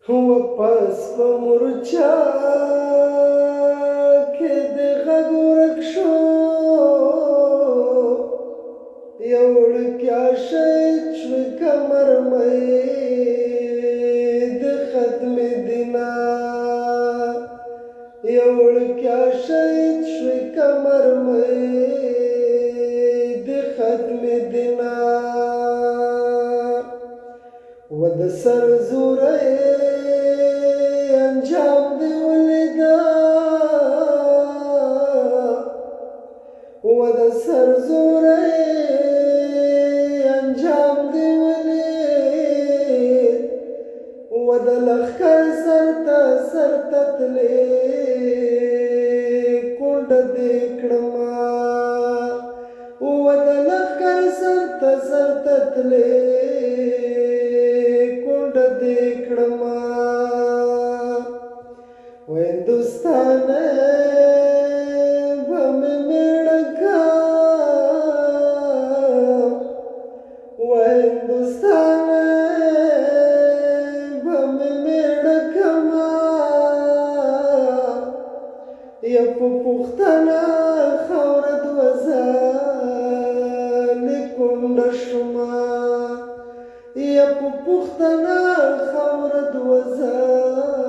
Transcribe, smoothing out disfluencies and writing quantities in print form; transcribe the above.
واپس په مورچا کې د غږ ورک شو یو وړوکی شهید شوی کمرمۍ د ختم دینا یو وړوکی شهید شوی کمرمۍ د ختم دینا و د سر زوری انجام دی ولیدا و د سر زوری انجام دی ولید و د لښکر سر ته تلې کونډه دې کړما و د لښکر سر ته تلې کړما و هندوستان به مې میړه کا و هندوستان به مې میړه کما یا په پښتنه خاوره دوه ځلې کونډه شومه یا په پښتنه خاوره دوه ځلې